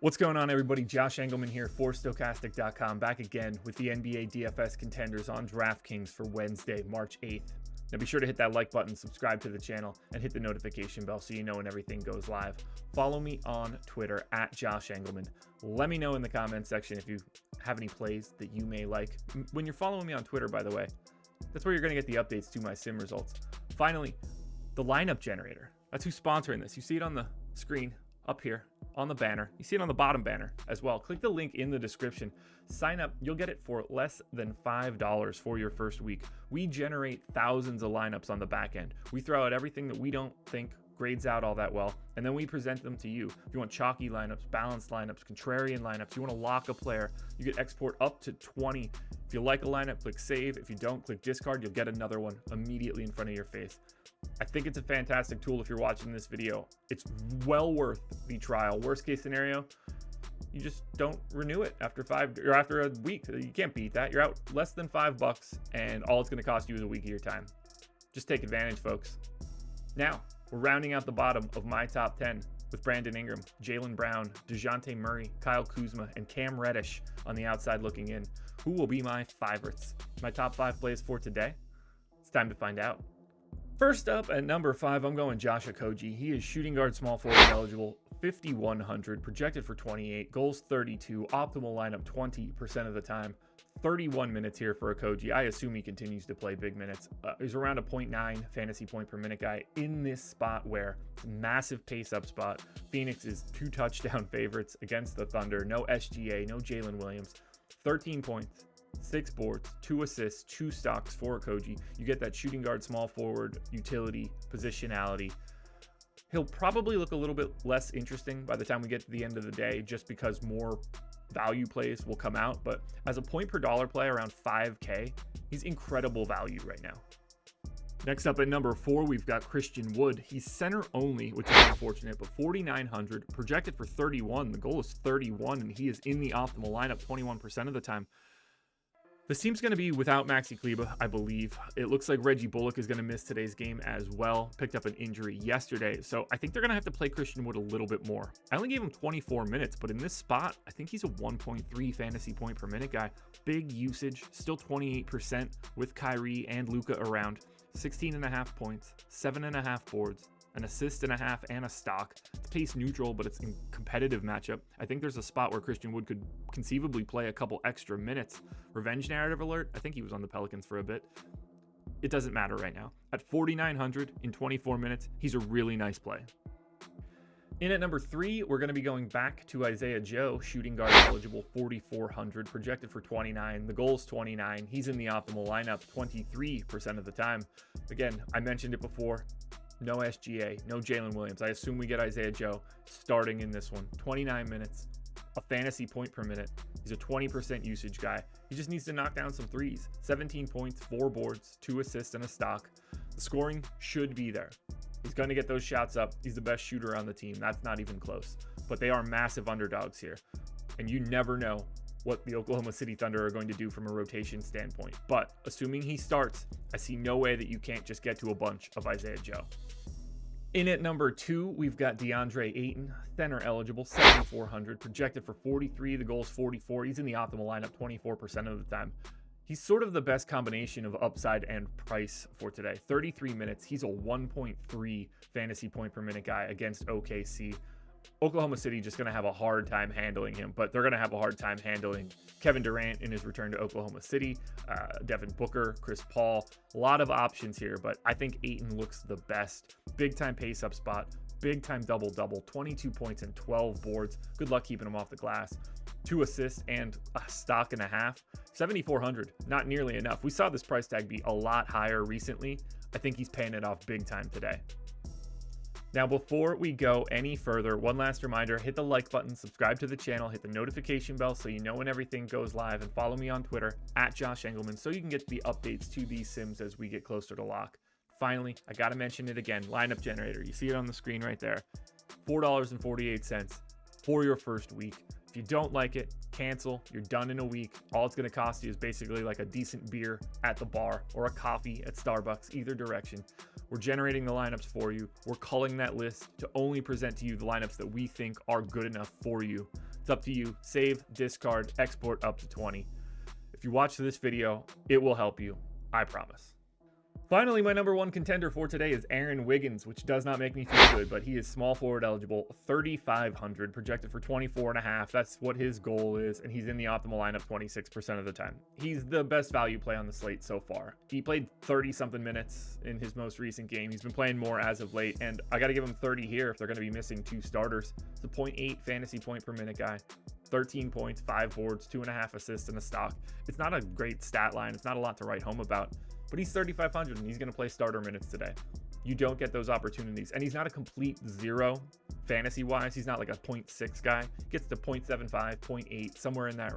What's going on, everybody? Josh Engleman here for Stokastic.com, back again with the NBA DFS contenders on DraftKings for Wednesday, March 8th. Now be sure to hit that like button, subscribe to the channel, and hit the notification bell so you know when everything goes live. Follow me on Twitter at Josh Engleman. Let me know in the comments section if you have any plays that you may like. When you're following me on Twitter, by the way, that's where you're going to get the updates to my sim results. Finally, the lineup generator. That's who's sponsoring this. You see it on the screen up here on the banner. You see it on the bottom banner as well. Click the link in the description. Sign up. You'll get it for less than $5 for your first week. We generate thousands of lineups on the back end. We throw out everything that we don't think grades out all that well, and then we present them to you. If you want chalky lineups, balanced lineups, contrarian lineups, you want to lock a player, you can export up to 20. If you like a lineup, click save. If you don't, click discard. You'll get another one immediately in front of your face. I think it's a fantastic tool if you're watching this video. It's well worth the trial. Worst case scenario, you just don't renew it after a week. You can't beat that. You're out less than $5, and all it's going to cost you is a week of your time. Just take advantage, folks. Now, we're rounding out the bottom of my top 10 with Brandon Ingram, Jaylen Brown, DeJounte Murray, Kyle Kuzma, and Cam Reddish on the outside looking in. Who will be my favorites? My top 5 plays for today? It's time to find out. First up at number 5, I'm going Josh Okogie. He is shooting guard, small forward eligible, 5,100, projected for 28, goals 32, optimal lineup 20% of the time. 31 minutes here for Okogie. I assume he continues to play big minutes. He's around a 0.9 fantasy point per minute guy in this spot where it's a massive pace up spot. Phoenix is 2 touchdown favorites against the Thunder. No SGA, no Jalen Williams. 13 points. 6 boards, 2 assists, 2 stocks for Okogie. You get that shooting guard, small forward, utility, positionality. He'll probably look a little bit less interesting by the time we get to the end of the day, just because more value plays will come out. But as a point per dollar play around 5K, he's incredible value right now. Next up at number 4, we've got Christian Wood. He's center only, which is unfortunate, but 4,900, projected for 31. The goal is 31, and he is in the optimal lineup 21% of the time. This team's going to be without Maxi Kleber, I believe. It looks like Reggie Bullock is going to miss today's game as well. Picked up an injury yesterday, so I think they're going to have to play Christian Wood a little bit more. I only gave him 24 minutes, but in this spot, I think he's a 1.3 fantasy point per minute guy. Big usage, still 28% with Kyrie and Luka around. 16.5 points, 7.5 boards, an assist and a half, and a stock. It's pace neutral, but it's a competitive matchup. I think there's a spot where Christian Wood could conceivably play a couple extra minutes. Revenge narrative alert. I think he was on the Pelicans for a bit. It doesn't matter right now. At 4,900 in 24 minutes, he's a really nice play. In at number 3, we're going to be going back to Isaiah Joe, shooting guard eligible, 4,400, projected for 29. The goal's 29. He's in the optimal lineup 23% of the time. Again, I mentioned it before. No SGA, no Jalen Williams. I assume we get Isaiah Joe starting in this one. 29 minutes, a fantasy point per minute. He's a 20% usage guy. He just needs to knock down some threes. 17 points, 4 boards, 2 assists, and a stock. The scoring should be there. He's going to get those shots up. He's the best shooter on the team. That's not even close. But they are massive underdogs here. And you never know what the Oklahoma City Thunder are going to do from a rotation standpoint. But assuming he starts, I see no way that you can't just get to a bunch of Isaiah Joe. In at number 2, we've got DeAndre Ayton, center eligible, 7,400, projected for 43. The goal's 44. He's in the optimal lineup 24% of the time. He's sort of the best combination of upside and price for today. 33 minutes. He's a 1.3 fantasy point per minute guy against OKC. Oklahoma City just going to have a hard time handling him, but they're going to have a hard time handling Kevin Durant in his return to Oklahoma City, Devin Booker, Chris Paul. A lot of options here, but I think Ayton looks the best. Big time pace up spot, big time double-double, 22 points and 12 boards. Good luck keeping him off the glass. 2 assists and a stock and a half. 7,400, not nearly enough. We saw this price tag be a lot higher recently. I think he's paying it off big time today. Now, before we go any further, one last reminder, hit the like button, subscribe to the channel, hit the notification bell so you know when everything goes live, and follow me on Twitter at Josh Engleman so you can get the updates to these sims as we get closer to lock. Finally, I got to mention it again, lineup generator. You see it on the screen right there. $4.48. for your first week. If you don't like it, cancel. You're done in a week. All it's going to cost you is basically like a decent beer at the bar or a coffee at Starbucks, either direction. We're generating the lineups for you. We're culling that list to only present to you the lineups that we think are good enough for you. It's up to you. Save, discard, export up to 20. If you watch this video, it will help you. I promise. Finally, my number one contender for today is Aaron Wiggins, which does not make me feel good, but he is small forward eligible, 3,500, projected for 24.5. That's what his goal is, and he's in the optimal lineup 26% of the time. He's the best value play on the slate so far. He played 30-something minutes in his most recent game. He's been playing more as of late, and I got to give him 30 here if they're going to be missing 2 starters. It's a 0.8 fantasy point per minute guy. 13 points, 5 boards, 2.5 assists, and a stock. It's not a great stat line. It's not a lot to write home about. But he's 3,500 and he's going to play starter minutes today. You don't get those opportunities. And he's not a complete zero fantasy-wise. He's not like a 0.6 guy. He gets to 0.75, 0.8, somewhere in that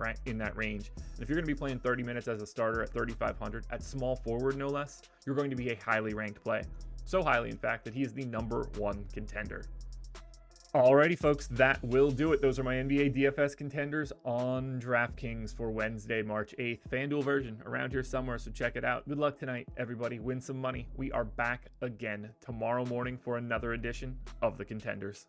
range. And if you're going to be playing 30 minutes as a starter at 3,500, at small forward no less, you're going to be a highly ranked play. So highly, in fact, that he is the number one contender. Alrighty, folks, that will do it. Those are my NBA DFS contenders on DraftKings for Wednesday, March 8th. FanDuel version around here somewhere, so check it out. Good luck tonight, everybody. Win some money. We are back again tomorrow morning for another edition of the Contenders.